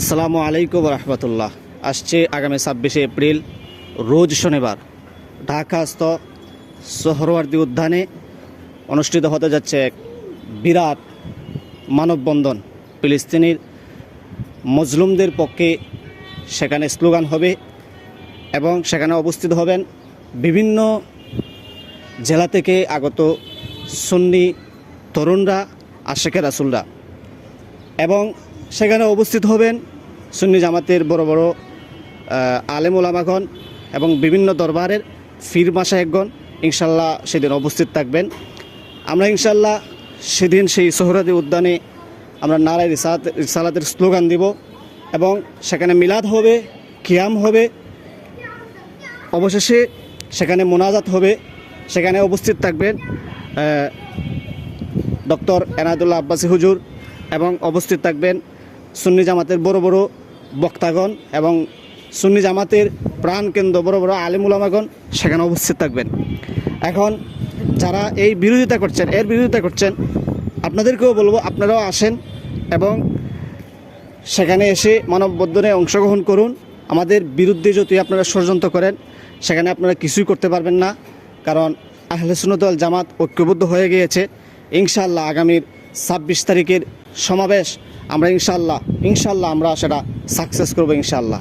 আসসালামু আলাইকুম রহমতুল্লাহ। আসছে আগামী 26শে এপ্রিল রোজ শনিবার ঢাকাস্থ সোহরাওয়ার্দী উদ্যানে অনুষ্ঠিত হতে যাচ্ছে এক বিরাট মানববন্ধন। ফিলিস্তিনির মজলুমদের পক্ষে সেখানে স্লোগান হবে এবং সেখানে উপস্থিত হবেন বিভিন্ন জেলা থেকে আগত সুন্নি তরুণরা, আশেকে রাসুলরা, এবং সেখানে উপস্থিত হবেন সুন্নি জামাতের বড় বড় আলেম ওলামাগণ এবং বিভিন্ন দরবারের ফির মাশায়েখগণ ইনশাল্লাহ সেদিন উপস্থিত থাকবেন। আমরা ইনশাল্লাহ সেদিন সেই সোহরাওয়ার্দী উদ্যানে আমরা নারায়ে রিসালাতের স্লোগান দিব এবং সেখানে মিলাদ হবে, কিয়াম হবে, অবশেষে সেখানে মোনাজাত হবে। সেখানে উপস্থিত থাকবেন ডক্টর এনায়েতুল্লাহ আব্বাসী হুজুর এবং উপস্থিত থাকবেন সুন্নি জামাতের বড় বড় বক্তাগণ এবং সুন্নি জামাতের প্রাণকেন্দ্র বড় বড় আলেম উলামাগণ সেখানে উপস্থিত থাকবেন। এখন যারা এর বিরোধিতা করছেন আপনাদেরকেও বলবো, আপনারাও আসেন এবং সেখানে এসে মানববন্ধনে অংশগ্রহণ করুন। আমাদের বিরুদ্ধে যদি আপনারা ষড়যন্ত্র করেন সেখানে আপনারা কিছুই করতে পারবেন না, কারণ আহলে সুন্নাত ওয়াল জামাত ঐক্যবদ্ধ হয়ে গিয়েছে। ইনশাআল্লাহ আগামীর 26 তারিখের সমাবেশ আমরা ইনশাআল্লাহ আমরা সেটা সাকসেস করবো ইনশাআল্লাহ।